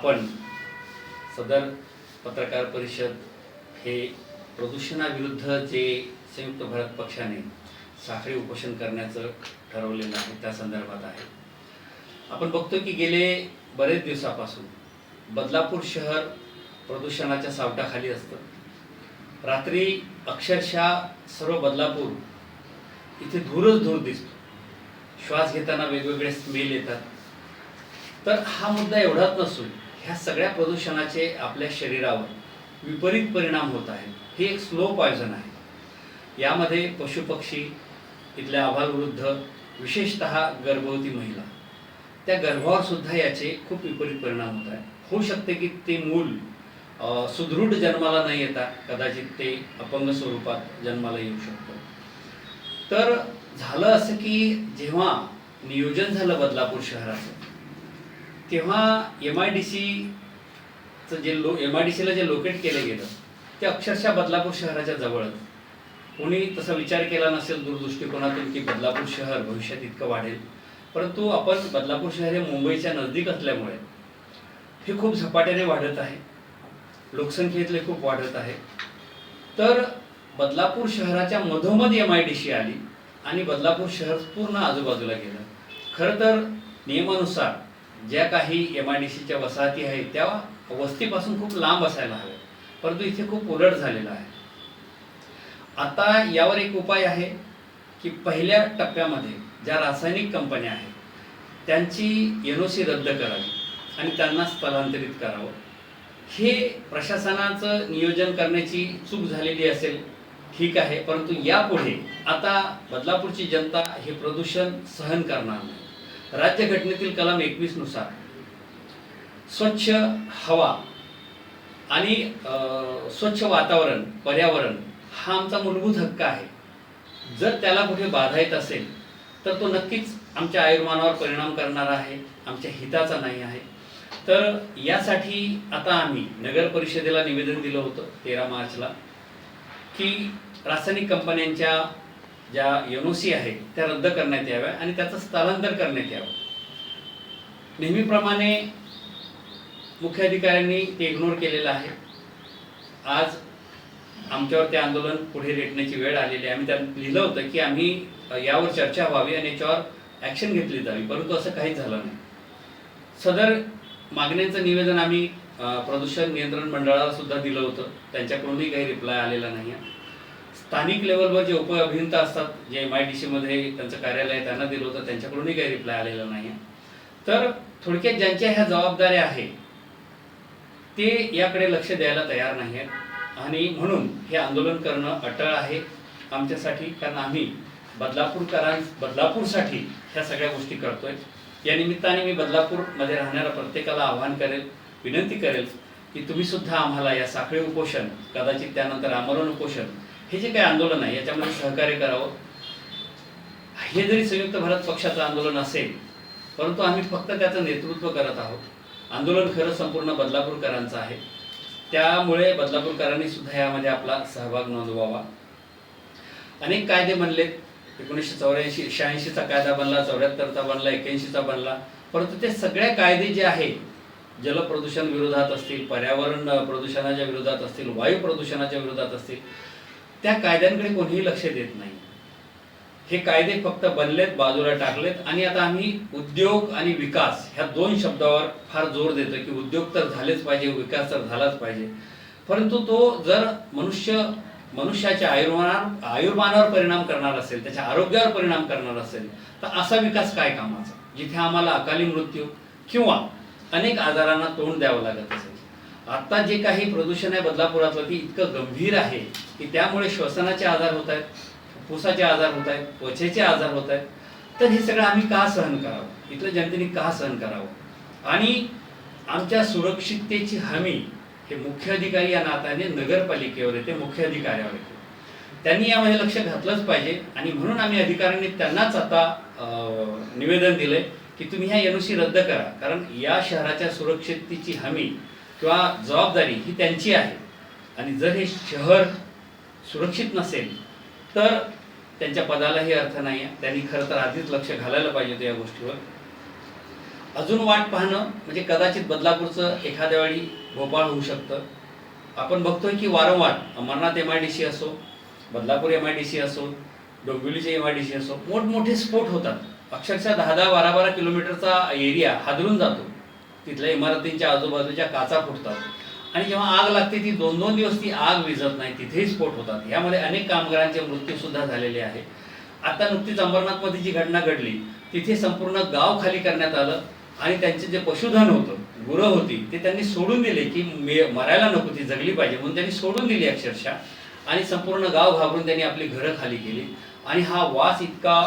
आपण सदर पत्रकार परिषद हे प्रदूषणाविरुद्ध जे संयुक्त भारत पक्षाने साखळी उपोषण करण्याचं ठरवलेलं आहे त्या संदर्भात आहे। आपण बघतो की गेले बरेच दिवसापासून बदलापूर शहर प्रदूषणाच्या सावटाखाली असतं। रात्री अक्षरशः सर्व बदलापूर इथे धूरच धूर दिसतो, श्वास घेताना वेगवेगळे स्मेल येतात। तर हा मुद्दा एवढाच नसून ह्या सगळ्या प्रदूषणाचे आपल्या शरीरावर विपरीत परिणाम होत आहेत। हे एक स्लो पॉयझन आहे। यामध्ये पशुपक्षी, इथल्या आबालवृद्ध, विशेषतः गर्भवती महिला, त्या गर्भावर सुद्धा याचे खूप विपरीत परिणाम होत आहेत। होऊ शकते की ते मूल सुदृढ जन्माला न येता कदाचित ते अपंग स्वरूपात जन्माला येऊ शकतं। तर झालं असं की जेव्हा नियोजन झालं बदलापूर शहराचं, तेव्हा MIDCचं जे MIDCला जे लोकेट केलं गेलं ते अक्षरशः बदलापूर शहराच्या जवळच। कोणी तसा विचार केला नसेल दूरदृष्टिकोनातून की बदलापूर शहर भविष्यात इतकं वाढेल, परंतु आपण बदलापूर शहर हे मुंबईच्या नजदीक असल्यामुळे हे खूप झपाट्याने वाढत आहे, लोकसंख्येतले खूप वाढत आहे। तर बदलापूर शहराच्या मधोमध MIDC आली आणि बदलापूर शहर पूर्ण आजूबाजूला गेलं। खरं तर नियमानुसार ज्या काही MIDCच्या वसाहती आहेत त्या वस्तीपासून खूप लांब असायला हव्या, परंतु इथे खूप उलट झालेलं आहे। आता यावर एक उपाय आहे की पहिल्या टप्प्यामध्ये ज्या रासायनिक कंपन्या आहेत त्यांची NOC रद्द करावी आणि त्यांना स्थलांतरित करावं। हे प्रशासनाचं नियोजन करण्याची चूक झालेली असेल, ठीक आहे, परंतु यापुढे आता बदलापूरची जनता हे प्रदूषण सहन करणार नाही। राज्यघटनेतील कलम 21 नुसार स्वच्छ हवा आणि स्वच्छ वातावरण, पर्यावरण हा आमचा मूलभूत हक्क आहे। जर त्याला कुठे बाधा येत असेल तर तो नक्कीच आमच्या आयुर्मानावर परिणाम करणारा आहे, आमच्या हिताचा नाही आहे। तर यासाठी आता आम्ही नगर परिषदेला निवेदन दिलं होतं 13 मार्चला की रासायनिक कंपन्यांच्या ज्या NOC आहेत त्या रद्द करण्यात याव्या आणि त्याचं स्थलांतर करण्यात यावं। नेहमीप्रमाणे मुख्याधिकाऱ्यांनी ते इग्नोर केलेलं आहे। आज आमच्यावर ते आंदोलन पुढे रेटण्याची वेळ आलेली आहे। आम्ही त्यात लिहिलं होतं की आम्ही यावर चर्चा व्हावी आणि याच्यावर ॲक्शन घेतली जावी, परंतु असं काहीच झालं नाही। सदर मागण्यांचं निवेदन आम्ही प्रदूषण नियंत्रण मंडळाला सुद्धा दिलं होतं, त्यांच्याकडूनही काही रिप्लाय आलेला नाही आहे। स्थानिक लेवलवर जे उप अभियंता असतात, जे MIDCमध्ये त्यांचं कार्यालय आहे, त्यांना दिलं होतं, त्यांच्याकडूनही काही रिप्लाय आलेला नाही आहे। तर थोडक्यात ज्यांच्या ह्या जबाबदाऱ्या आहेत ते याकडे लक्ष द्यायला तयार नाही आहेत आणि म्हणून हे आंदोलन करणं अटळ आहे आमच्यासाठी, कारण आम्ही बदलापूरसाठी ह्या सगळ्या गोष्टी करतोय। या निमित्ताने मी बदलापूरमध्ये राहणाऱ्या प्रत्येकाला आवाहन करेल, विनंती करेल की तुम्ही सुद्धा आम्हाला या साखळी उपोषण, कदाचित त्यानंतर आमरण उपोषण, हे जे काही आंदोलन आहे याच्यामध्ये सहकार्य करावं। हे जरी संयुक्त भारत पक्षाचं आंदोलन असेल, परंतु आम्ही फक्त त्याचं नेतृत्व करत आहोत। आंदोलन खरं संपूर्ण बदलापूरकरांचं आहे, त्यामुळे बदलापूरकरांनी सुद्धा यामध्ये आपला सहभाग नोंदवावा। अनेक कायदे बनलेत, 1984 86चा कायदा बनला, 74चा बनला, 81चा बनला, परंतु ते सगळे कायदे जे आहे जलप्रदूषण विरोधात असतील, पर्यावरण प्रदूषणाच्या विरोधात असतील, वायू प्रदूषणाच्या विरोधात असतील, त्या कायद्यांकडे कोणीही लक्ष देत नाही। हे कायदे फक्त बनलेत, बाजूला टाकलेत आणि आता आम्ही उद्योग आणि विकास ह्या दोन शब्दावर फार जोर देतो की उद्योग तर झालेच पाहिजे, विकास तर झालाच पाहिजे, परंतु तो जर मनुष्याच्या आयुर्मानावर परिणाम करणार असेल, त्याच्या आरोग्यावर परिणाम करणार असेल, तर असा विकास काय कामाचा जिथे आम्हाला अकाली मृत्यू किंवा अनेक आजारांना तोंड द्यावं लागत असेल। आता जे काही प्रदूषण आहे बदलापुरातलं ते इतकं गंभीर आहे की त्यामुळे श्वसनाचे आजार होत आहेत, फुफ्फुसाचे आजार होत आहेत, त्वचेचे आजार होत आहेत। तर हे सगळं आम्ही का सहन करावं, इथल्या जनतेने का सहन करावं? आणि आमच्या सुरक्षिततेची हमी हे मुख्य अधिकारी या नात्याने नगरपालिकेवर येते, मुख्य अधिकाऱ्यावर येते। त्यांनी यामध्ये लक्ष घातलंच पाहिजे आणि म्हणून आम्ही अधिकाऱ्यांनी त्यांनाच आता निवेदन दिलंय की तुम्ही ह्या NOC रद्द करा, कारण या शहराच्या सुरक्षिततेची हमी किंवा जबाबदारी ही त्यांची आहे आणि जर हे शहर सुरक्षित नसेल तर त्यांच्या पदालाही अर्थ नाही आहे। त्यांनी खरं तर आधीच लक्ष घालायला पाहिजे होतं या गोष्टीवर। अजून वाट पाहणं म्हणजे कदाचित बदलापूरचं एखाद्या वेळी भोपाळ होऊ शकतं. आपण बघतोय की वारंवार अमरनाथ MIDC असो, बदलापूर MIDC असो, डोंबिवलीचे MIDC असो, मोठमोठे स्फोट होतात. अक्षरशः 10-10, 12-12 किलोमीटरचा एरिया हादरून जातो. तिथल्या इमारतींच्या आजूबाजूच्या काचा फुटतात आणि जेव्हा आग लागते ती 2-2 दिवस ती आग विझत नाही, तिथेही स्फोट होतात. यामध्ये अनेक कामगारांचे मृत्यूसुद्धा झालेले आहे. आता नुकतीच अंबरनाथमध्ये जी घटना घडली, तिथे संपूर्ण गाव खाली करण्यात आलं आणि त्यांचे जे पशुधन होतं, गुरं होती, ते त्यांनी सोडून दिले की मरायला नको, ती जगली पाहिजे म्हणून त्यांनी सोडून दिली अक्षरशः. आणि संपूर्ण गाव घाबरून त्यांनी आपली घरं खाली केली आणि हा वास इतका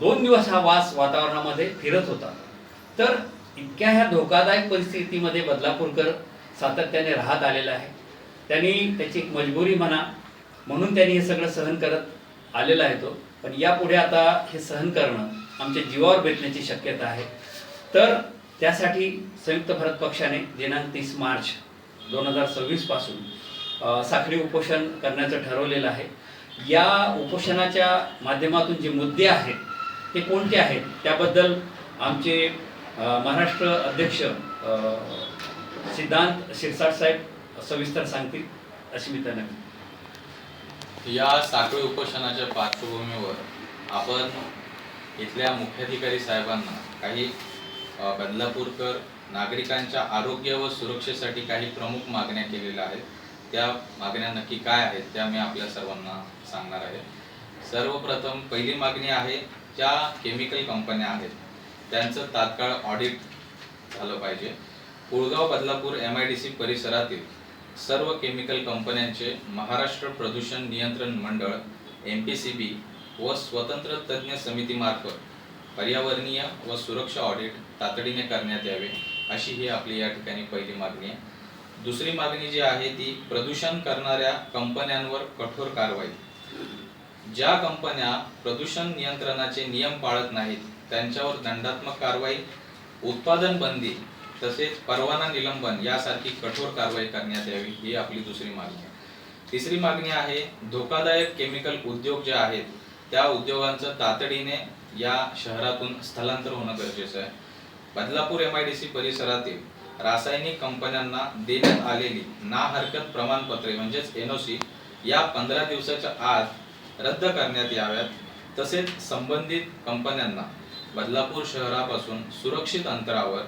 2 दिवस हा वास वातावरणामध्ये फिरत होता. तर इतक्या ह्या धोकादायक परिस्थितीमध्ये बदलापूरकर सातत्याने राहत आलेला आहे. त्यांनी त्याची एक मजबुरी म्हणून त्यांनी हे सगळं सहन करत आलेला आहे तो. पण यापुढे आता हे सहन करणं आमच्या जीवावर बेतण्याची शक्यता आहे. तर त्यासाठी संयुक्त भारत पक्षाने दिनांक 30 मार्च 2026 पासून साखळी उपोषण करण्याचं ठरवलेलं आहे. या उपोषणाच्या माध्यमातून जे मुद्दे आहेत ते कोणते आहेत त्याबद्दल आमचे महाराष्ट्र अध्यक्ष सिद्धांत शिरसाट साहेब सविस्तर सांगतील अशी मी त्यांना. या साखळी उपोषणाच्या पार्श्वभूमीवर आपण इथल्या मुख्याधिकारी साहेबांना काही बदलापूरकर नागरिकांच्या आरोग्य व सुरक्षेसाठी काही प्रमुख मागण्या केलेल्या आहेत. त्या मागण्या नक्की काय आहेत त्या मी आपल्या सर्वांना सांगणार आहे. सर्वप्रथम पहिली मागणी आहे, ज्या केमिकल कंपन्या आहेत त्यांचं तात्काळ ऑडिट झालं पाहिजे. कुळगाव बदलापूर MIDC परिसरातील सर्व केमिकल कंपन्यांचे महाराष्ट्र प्रदूषण नियंत्रण मंडळ MPCB व स्वतंत्र तज्ज्ञ समितीमार्फत पर्यावरणीय व सुरक्षा ऑडिट तातडीने करण्यात यावे, अशी ही आपली या ठिकाणी पहिली मागणी आहे. दुसरी मागणी जी आहे ती प्रदूषण करणाऱ्या कंपन्यांवर कठोर कारवाई. ज्या कंपन्या प्रदूषण नियंत्रणाचे नियम पाळत नाहीत त्यांच्यावर दंडात्मक कारवाई, उत्पादन बंदी तसेच परवाना निलंबन यासारखी कठोर कारवाई करण्यात यावी, ही आपली दुसरी मागणी आहे. तिसरी मागणी आहे, धोकादायक केमिकल उद्योग जे आहेत त्या उद्योगांचं तातडीने या शहरातून स्थलांतर होणं गरजेचं आहे. बदलापूर MIDC परिसरातील रासायनिक कंपन्यांना देण्यात आलेली ना हरकत प्रमाणपत्रे म्हणजेच NOC या 15 दिवसाच्या आत रद्द करण्यात याव्यात. तसेच संबंधित कंपन्यांना बदलापूर शहरापासून सुरक्षित अंतरावर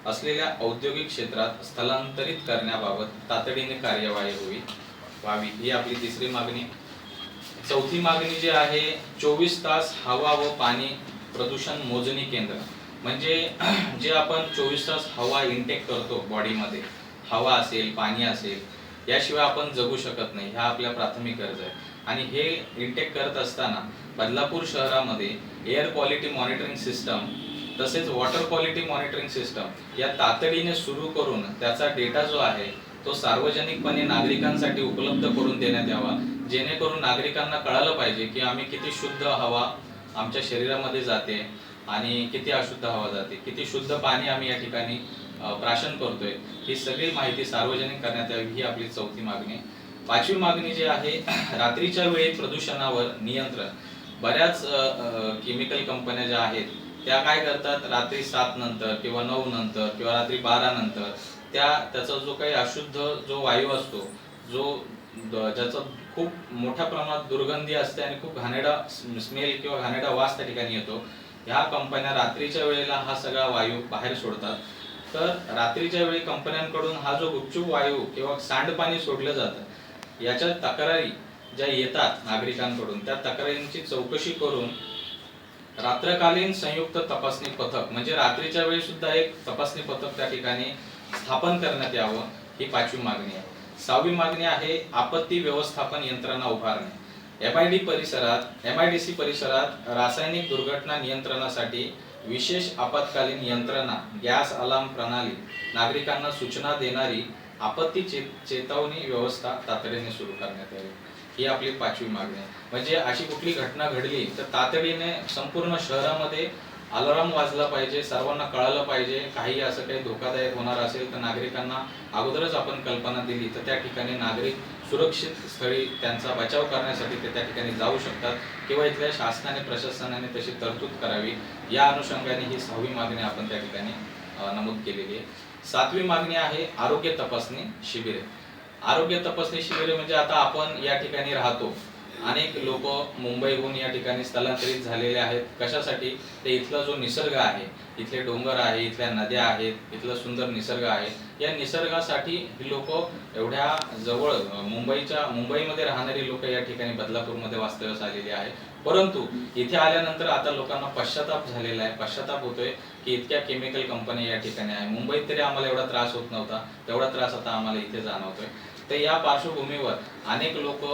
असलेल्या औद्योगिक क्षेत्रात स्थलांतरित करण्याबाबत तातडीने कार्यवाही व्हावी, ही आपली तिसरी मागणी. चौथी मागणी जी आहे, 24 तास हवा व पाणी प्रदूषण मोजणी केंद्र. म्हणजे जे आपण 24 तास हवा इनटेक करतो बॉडीमध्ये, हवा असेल पाणी असेल, याशिवाय आपण जगू शकत नाही, ह्या आपल्या प्राथमिक गरजा आहे. आणि हे इनटेक करत असताना बदलापूर शहरामध्ये एअर क्वालिटी मॉनिटरिंग सिस्टम तसेच वॉटर क्वालिटी मॉनिटरिंग सिस्टम या तातडीने सुरू करून त्याचा डेटा जो आहे तो सार्वजनिकपणे नागरिकांसाठी उपलब्ध करून देण्यात यावा, जेणेकरून नागरिकांना कळालं पाहिजे की आम्ही किती शुद्ध हवा आमच्या शरीरामध्ये जाते आणि किती अशुद्ध हवा जाते, किती शुद्ध पाणी आम्ही या ठिकाणी प्राशन करतोय, ही सगळी माहिती सार्वजनिक करण्यात यावी, ही आपली चौथी मागणी. पाचवी मागणी जी आहे, रात्रीच्या वेळी प्रदूषणावर नियंत्रण. बऱ्याच केमिकल कंपन्या ज्या आहेत त्या काय करतात, रात्री 7 नंतर किंवा 9 नंतर किंवा रात्री 12 नंतर त्याचा जो काही अशुद्ध जो वायू असतो, ज्याचा खूप मोठ्या प्रमाणात दुर्गंधी असते आणि खूप घाणेरडा स्मेल किंवा घाणेरडा वास त्या ठिकाणी येतो, ह्या कंपन्या रात्रीच्या वेळेला हा सगळा वायू बाहेर सोडतात. तर रात्रीच्या वेळी कंपन्यांकडून हा जो गुपचूप वायू किंवा सांडपाणी सोडलं जातं, याच्या तक्रारी ज्या येतात नागरिकांकडून, त्या तक्रारींची चौकशी करून रात्रकालीन संयुक्त तपासणी पथक म्हणजे रात्रीच्या वेळी सुद्धा एक तपासणी पथक त्या ठिकाणी स्थापन करण्यात यावं, ही पाचवी मागणी आहे. सहावी मागणी आहे, आपत्ती व्यवस्थापन यंत्रणा उभारणे. MIDC परिसरात रासायनिक दुर्घटना नियंत्रणासाठी विशेष आपत्कालीन यंत्रणा, गॅस अलार्म प्रणाली, नागरिकांना सूचना देणारी आपत्ती चेतावणी व्यवस्था तातडीने सुरू करण्यात यावी, ही आपली पाचवी मागणी आहे. म्हणजे अशी कुठली घटना घडली तर तातडीने संपूर्ण शहरामध्ये अलार्म वाजला पाहिजे, सर्वांना कळालं पाहिजे. काही असं काही धोकादायक होणार असेल तर नागरिकांना अगोदरच आपण कल्पना दिली तर त्या ठिकाणी नागरिक सुरक्षित स्थळी त्यांचा बचाव करण्यासाठी ते त्या ठिकाणी जाऊ शकतात किंवा इथल्या शासनाने प्रशासनाने तशी तरतूद करावी, या अनुषंगाने ही 6वी मागणी आपण त्या ठिकाणी नमूद केलेली आहे. 7वी मागणी आहे आरोग्य तपासणी शिबिरे. आरोग्य तपासणी शिबिरे म्हणजे आता आपण या ठिकाणी राहतो, अनेक लोक मुंबईहून या ठिकाणी स्थलांतरित झालेले आहेत. कशासाठी? ते इथला जो निसर्ग आहे, इथले डोंगर आहे, इथल्या नद्या आहेत, इथला सुंदर निसर्ग आहे, या निसर्गासाठी ही लोक एवढ्या जवळ मुंबईमध्ये राहणारी लोक या ठिकाणी बदलापूरमध्ये वास्तव्यास आलेली आहे. परंतु इथे आल्यानंतर आता लोकांना पश्चाताप झालेला आहे, पश्चाताप होतोय की इतक्या केमिकल कंपन्या या ठिकाणी आहे. मुंबईत तरी आम्हाला एवढा त्रास होत नव्हता, तेवढा त्रास आता आम्हाला इथे जाणवतोय. तर या पार्श्वभूमीवर अनेक लोक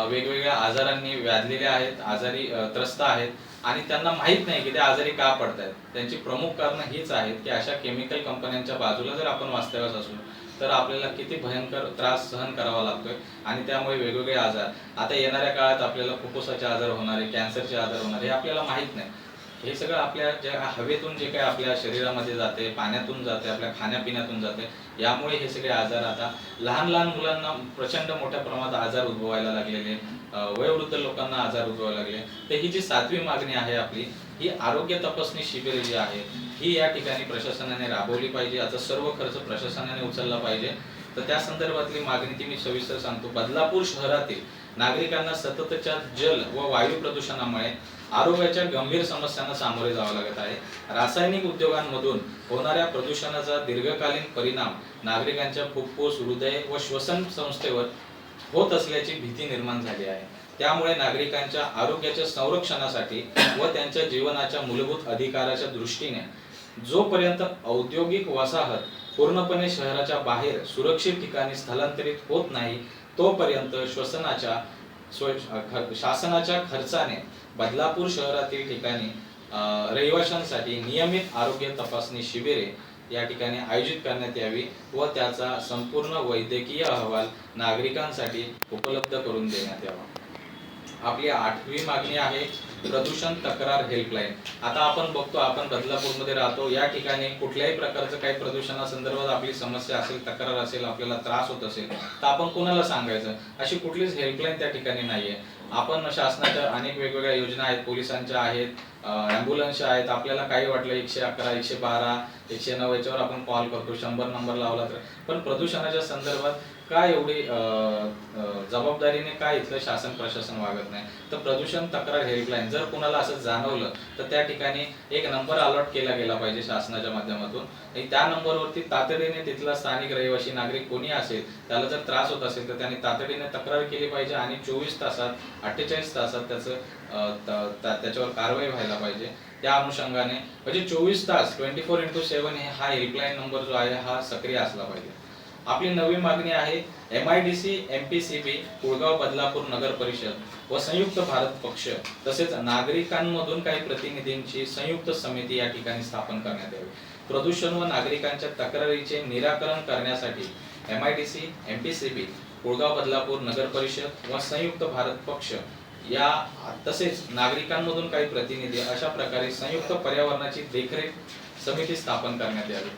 वेगवेगळ्या आजारांनी व्याधलेले आहेत, आजारी त्रस्त आहेत आणि त्यांना माहित नाही की ते आजारी का पडतायत. त्यांची प्रमुख कारणं हीच आहेत की अशा केमिकल कंपन्यांच्या बाजूला जर आपण वास्तव्यास असू तर आपल्याला किती भयंकर त्रास सहन करावा लागतोय आणि त्यामुळे वेगवेगळे आजार, आता येणाऱ्या काळात आपल्याला फुफ्फुसाचे आजार होणारे, कॅन्सरचे आजार होणारे, हे आपल्याला माहित नाही. हे सगळं आपल्या ज्या हवेतून जे काही आपल्या शरीरामध्ये जाते, पाण्यातून जाते, आपल्या खाण्यापिण्यातून जाते, यामुळे हे सगळे आजार आता लहान लहान मुलांना प्रचंड मोठ्या प्रमाणात आजार उद्भवायला लागलेले, वयोवृद्ध लोकांना आजार उद्भवायला लागले. तर ही जी 7वी मागणी आहे आपली, ही आरोग्य तपासणी शिबिरे जी आहे ही या ठिकाणी प्रशासनाने राबवली पाहिजे. याचा सर्व खर्च प्रशासनाने उचलला पाहिजे. तर त्या संदर्भातली मागणी ती मी सविस्तर सांगतो. बदलापूर शहरातील नागरिकांना सततच्या जल व वायू प्रदूषणामुळे आरोग्याच्या गंभीर समस्यांना सामोरे जावं लागत आहे. रासायनिक उद्योगांमधून होणाऱ्या प्रदूषणाचा दीर्घकालीन परिणाम नागरिकांच्या फुफ्फुस, हृदय व श्वसन संस्थेवर होत असल्याची भीती निर्माण झाली आहे. त्यामुळे नागरिकांच्या आरोग्याच्या संरक्षणासाठी व त्यांच्या जीवनाच्या मूलभूत अधिकाराच्या दृष्टीने जोपर्यंत औद्योगिक वसाहत पूर्णपणे शहराच्या बाहेर सुरक्षित ठिकाणी स्थलांतरित होत नाही, तोपर्यंत शासनाच्या खर्चाने बदलापूर शहरातील ठिकाणी रहिवाशांसाठी नियमित आरोग्य तपासणी शिबिरे या ठिकाणी आयोजित करण्यात यावी व त्याचा संपूर्ण वैद्यकीय अहवाल नागरिकांसाठी उपलब्ध करून देण्यात यावा. आपली 8वी मागणी आहे प्रदूषण तक्रार हेल्पलाईन. आता आपण बघतो, आपण बदलापूरमध्ये राहतो, या ठिकाणी कुठल्याही प्रकारचं काही प्रदूषणासंदर्भात आपली समस्या असेल, तक्रार असेल, आपल्याला त्रास होत असेल तर आपण कोणाला सांगायचं? अशी कुठलीच हेल्पलाईन त्या ठिकाणी नाहीये. आपण शासनाच्या अनेक वेगवेगळ्या योजना आहेत, पोलिसांच्या आहेत, ॲम्ब्युलन्सच्या आहेत. आपल्याला काही वाटलं 111, 112, 109 याच्यावर आपण कॉल करतो, 100 नंबर लावला तर. पण प्रदूषणाच्या संदर्भात काय एवढी जबाबदारीने काय इथलं शासन प्रशासन वागत नाही? तर प्रदूषण तक्रार हेल्पलाईन जर कुणाला असं जाणवलं तर त्या ठिकाणी एक नंबर अलॉट केला गेला पाहिजे शासनाच्या माध्यमातून आणि त्या नंबरवरती तातडीने तिथला स्थानिक रहिवासी नागरिक कोणी असेल, त्याला जर त्रास होत असेल तर त्यांनी तातडीने तक्रार केली पाहिजे आणि 24 तासात 48 तासात त्याच्यावर कारवाई व्हायला पाहिजे. त्या अनुषंगाने म्हणजे 24 तास 24x7 हा हेल्पलाईन नंबर जो आहे हा सक्रिय असला पाहिजे. आपली 9वी मागणी आहे MIDC MPCB कुळगाव बदलापूर नगर परिषद व संयुक्त भारत पक्ष तसेच नागरिकांमधून काही प्रतिनिधींची संयुक्त समिती या ठिकाणी स्थापन करण्यात यावी. प्रदूषण व नागरिकांच्या तक्रारीचे निराकरण करण्यासाठी MIDC MPCB कुळगाव बदलापूर नगर परिषद व संयुक्त भारत पक्ष या तसेच नागरिकांमधून काही प्रतिनिधी अशा प्रकारे संयुक्त पर्यावरणाची देखरेख समिती स्थापन करण्यात यावी.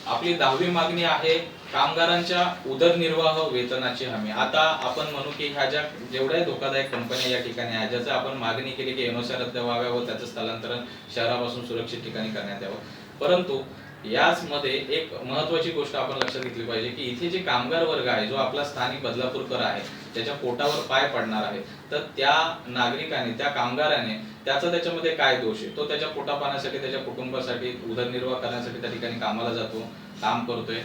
आपली 10वी मागणी आहे कामगारांच्या उदरनिर्वाह वेतनाची हमी. आता आपण म्हणू की ह्या ज्या जेवढ्या धोकादायक कंपन्या या ठिकाणी आहेत, ज्याचं आपण मागणी केली की एनओसी रद्द व्हाव्या व त्याचं स्थलांतरण शहरापासून सुरक्षित ठिकाणी करण्यात यावं, परंतु याचमध्ये एक महत्वाची गोष्ट आपण लक्षात घेतली पाहिजे की इथे जे कामगार वर्ग आहे, जो आपला स्थानिक बदलापूरकर आहे, त्याच्या पोटावर पाय पडणार आहे, तर त्या नागरिकाने, त्या कामगाराने त्याचा त्याच्यामध्ये काय दोष आहे? तो त्याच्या पोटापाण्यासाठी, त्याच्या कुटुंबासाठी, उदरनिर्वाह करण्यासाठी त्या ठिकाणी कामाला जातो, काम करतोय.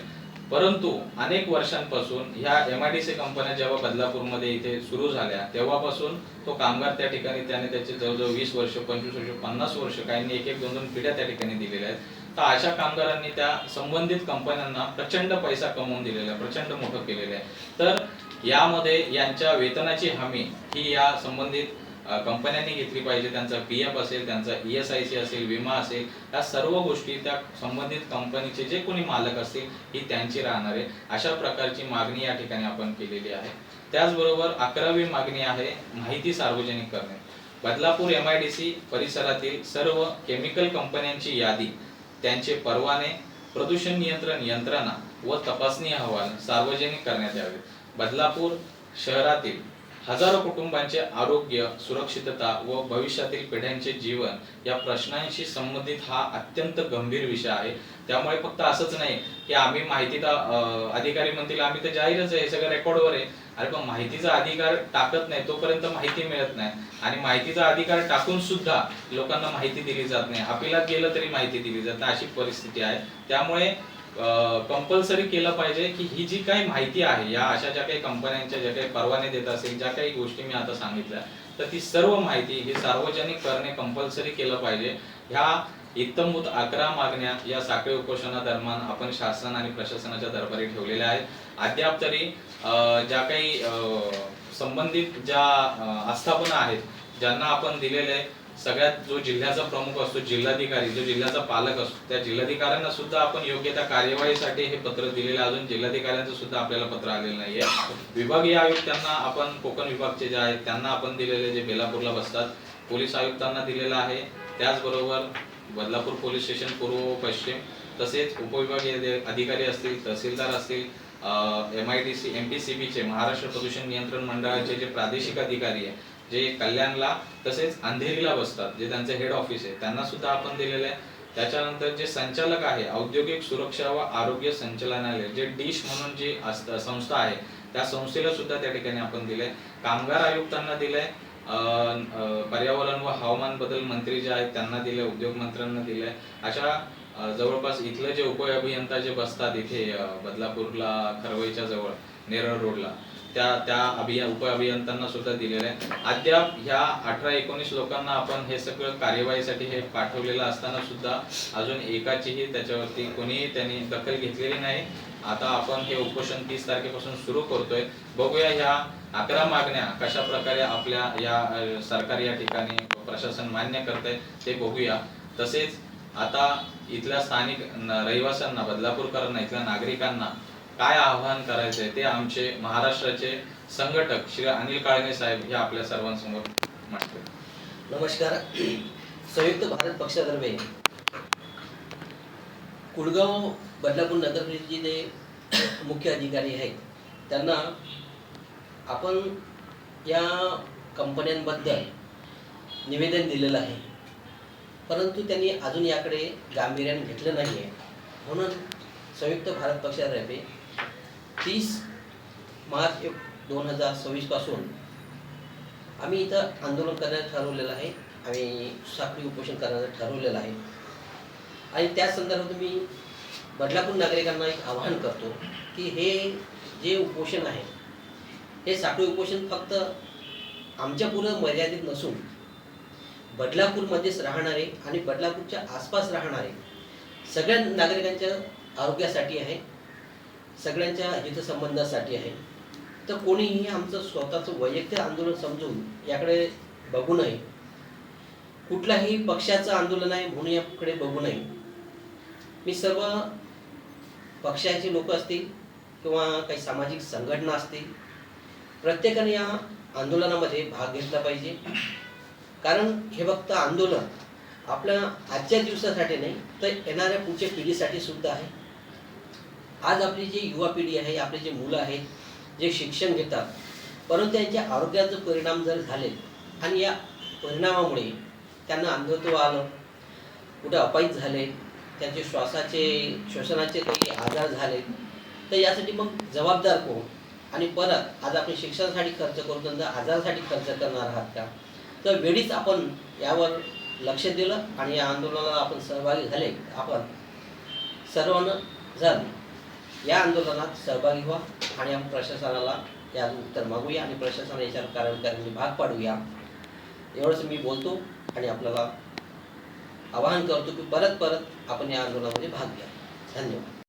परंतु अनेक वर्षांपासून ह्या MIDC कंपन्या जेव्हा बदलापूरमध्ये इथे सुरू झाल्या तेव्हापासून तो कामगार त्या ठिकाणी त्याने त्याचे जवळजवळ 20 वर्ष, 25 वर्ष, 50 वर्ष, काहींनी 1-1, 2-2 पिढ्या त्या ठिकाणी दिलेल्या आहेत. तर अशा कामगारांनी त्या संबंधित कंपन्यांना प्रचंड पैसा कमवून दिलेला आहे, प्रचंड मोठं केलेलं आहे. तर यामध्ये यांच्या वेतनाची हमी ही या संबंधित कंपन्यांनी घेतली पाहिजे. त्यांचा PF असेल, त्यांचा ESIC असेल, विमा असेल, या सर्व गोष्टी त्या संबंधित कंपनीचे जे कोणी मालक असतील ही त्यांची राहणार आहे. अशा प्रकारची मागणी या ठिकाणी आपण केलेली आहे. त्याचबरोबर 11वी मागणी आहे माहिती सार्वजनिक करणे. बदलापूर MIDC परिसरातील सर्व केमिकल कंपन्यांची यादी, त्यांचे परवाने, प्रदूषण नियंत्रण यंत्रणा व तपासणी अहवाल सार्वजनिक करण्यात यावे. बदलापूर शहरातील हजारो कुटुंबांचे आरोग्य, सुरक्षितता व भविष्यातील पिढ्यांचे जीवन या प्रश्नांशी संबंधित हा अत्यंत गंभीर विषय आहे. त्यामुळे फक्त असंच नाही की आम्ही माहितीचा अधिकारी म्हणतील आम्ही तर जाहीरच आहे, हे सगळं रेकॉर्डवर आहे. अरे पण माहितीचा अधिकार टाकत नाही तोपर्यंत माहिती मिळत नाही, आणि माहितीचा अधिकार टाकून सुद्धा लोकांना माहिती दिली जात नाही. अपिलात गेलं तरी माहिती दिली जात नाही, अशी परिस्थिती आहे. त्यामुळे कंपल्सरी केलं पाहिजे की ही जी काही माहिती आहे, या अशा ज्या काही कंपन्यांच्या ज्या काही परवाने देत असेल, ज्या काही गोष्टी मी आता सांगितल्या, तर ती सर्व माहिती ही सार्वजनिक करणे कंपल्सरी केलं पाहिजे. ह्या इत्थंभूत 11 मागण्या या साखळी उपोषणादरम्यान आपण शासन आणि प्रशासनाच्या दरबारी ठेवलेल्या आहेत. अद्याप तरी ज्या काही संबंधित ज्या आस्थापना आहेत, ज्यांना आपण दिलेले, सगळ्यात जो जिल्ह्याचा प्रमुख असतो, जिल्हाधिकारी, जो जिल्ह्याचा पालक असतो, त्या जिल्हाधिकाऱ्यांना सुद्धा आपण योग्य त्या कार्यवाहीसाठी हे पत्र दिलेलं. अजून जिल्हाधिकाऱ्यांचं सुद्धा आपल्याला पत्र आलेलं नाहीये. विभागीय आयुक्तांना आपण, कोकण विभागचे जे आहेत त्यांना आपण दिलेले, जे बेलापूरला बसतात, पोलीस आयुक्तांना दिलेलं आहे. त्याचबरोबर बदलापूर पोलीस स्टेशन पूर्व व पश्चिम, तसेच उपविभागीय अधिकारी असतील, तहसीलदार असतील, MIDC MPCBचे, महाराष्ट्र प्रदूषण नियंत्रण मंडळाचे जे प्रादेशिक अधिकारी आहे, जे कल्याणला तसेच अंधेरीला बसतात, जे त्यांचे हेड ऑफिस आहे, त्यांना सुद्धा आपण दिलेलं आहे. त्याच्यानंतर जे संचालक आहे, औद्योगिक सुरक्षा व आरोग्य संचालनालय, जे डिश म्हणून जी संस्था आहे, त्या संस्थेला सुद्धा त्या ठिकाणी आपण दिलंय. कामगार आयुक्तांना दिलंय, पर्यावरण व हवामान बदल मंत्री जे आहेत त्यांना दिले, उद्योग मंत्र्यांना दिले. अशा जवळपास इथले जे उपअभियंता जे बसतात इथे बदलापूरला, खरवईच्या जवळ नेरळ रोडला, त्या उपअभियंत्यांना सुद्धा दिलेलं आहे. अद्याप ह्या 18-19 लोकांना आपण हे सगळं कार्यवाहीसाठी हे पाठवलेलं असताना सुद्धा अजून एकाचीही त्याच्यावरती कोणीही त्यांनी दखल घेतलेली नाही. आता आपण हे उपोषण 30 तारखेपासून सुरू करतोय. बघूया ह्या 11 मागण्या कशा प्रकारे आपल्या या सरकार या ठिकाणी प्रशासन मान्य करतंय ते बघूया. तसेच आता इथल्या स्थानिक रहिवाशांना, बदलापूरकरांना, इथल्या नागरिकांना काय आवाहन करायचंय ते आमचे महाराष्ट्राचे संघटक श्री अनिल काळगे साहेब हे आपल्या सर्वांसमोर मांडतील. नमस्कार. संयुक्त भारत पक्षातर्फे कुळगाव बदलापूर नगर परिषदेचे मुख्य अधिकारी आहेत, त्यांना आपण या कंपन्यांबद्दल निवेदन दिलेलं आहे, परंतु त्यांनी अजून याकडे गांभीर्याने घेतलं नाही आहे. म्हणून संयुक्त भारत पक्षातर्फे 30 मार्च 2026 पासून आम्ही इथं आंदोलन करण्याचं ठरवलेलं आहे. आम्ही साखळी उपोषण करण्याचं ठरवलेलं आहे. आणि त्या संदर्भात मी बदलापूर नागरिकांना एक आवाहन करतो की हे जे उपोषण आहे, हे साखळी उपोषण फक्त आमच्या पुरं मर्यादित नसून बदलापूरमध्येच राहणारे आणि बदलापूरच्या आसपास राहणारे सगळ्या नागरिकांच्या आरोग्यासाठी आहे, सगळ्यांच्या हितसंबंधासाठी आहे. तर कोणीही आमचं स्वतःचं वैयक्तिक आंदोलन समजून याकडे बघू नये, कुठल्याही पक्षाचं आंदोलन आहे म्हणून याकडे बघू नये. मी सर्व पक्षाचे लोक असतील किंवा काही सामाजिक संघटना असतील, प्रत्येकाने या आंदोलनामध्ये भाग घेतला पाहिजे. कारण हे फक्त आंदोलन आपल्या आजच्या दिवसासाठी नाही, तर येणाऱ्या पुढच्या पिढीसाठी सुद्धा आहे. आज आपली जी युवा पिढी आहे, आपले जे मुलं आहेत, जे शिक्षण घेतात, परंतु त्यांच्या आरोग्याचे परिणाम जर झाले आणि या परिणामामुळे त्यांना अंधत्व आलं, कुठे अपाहिज झाले, त्यांचे श्वसनाचे काही आजार झाले, तर यासाठी मग जबाबदार कोण? आणि परत आज आपण शिक्षणासाठी खर्च करू, त्यांना आजारासाठी खर्च करणार आहात का? तर वेळीच आपण यावर लक्ष दिलं आणि या आंदोलनाला आपण सहभागी झाले. आपण सर्वांना जण या आंदोलनात सहभागी व्हा आणि आपण प्रशासनाला या उत्तर मागूया आणि प्रशासनाला याच्यावर कारवाई भाग पाडूया. एवढंच मी बोलतो आणि आपल्याला आवाहन करतो की परत आपण या आंदोलनामध्ये भाग घ्या. धन्यवाद.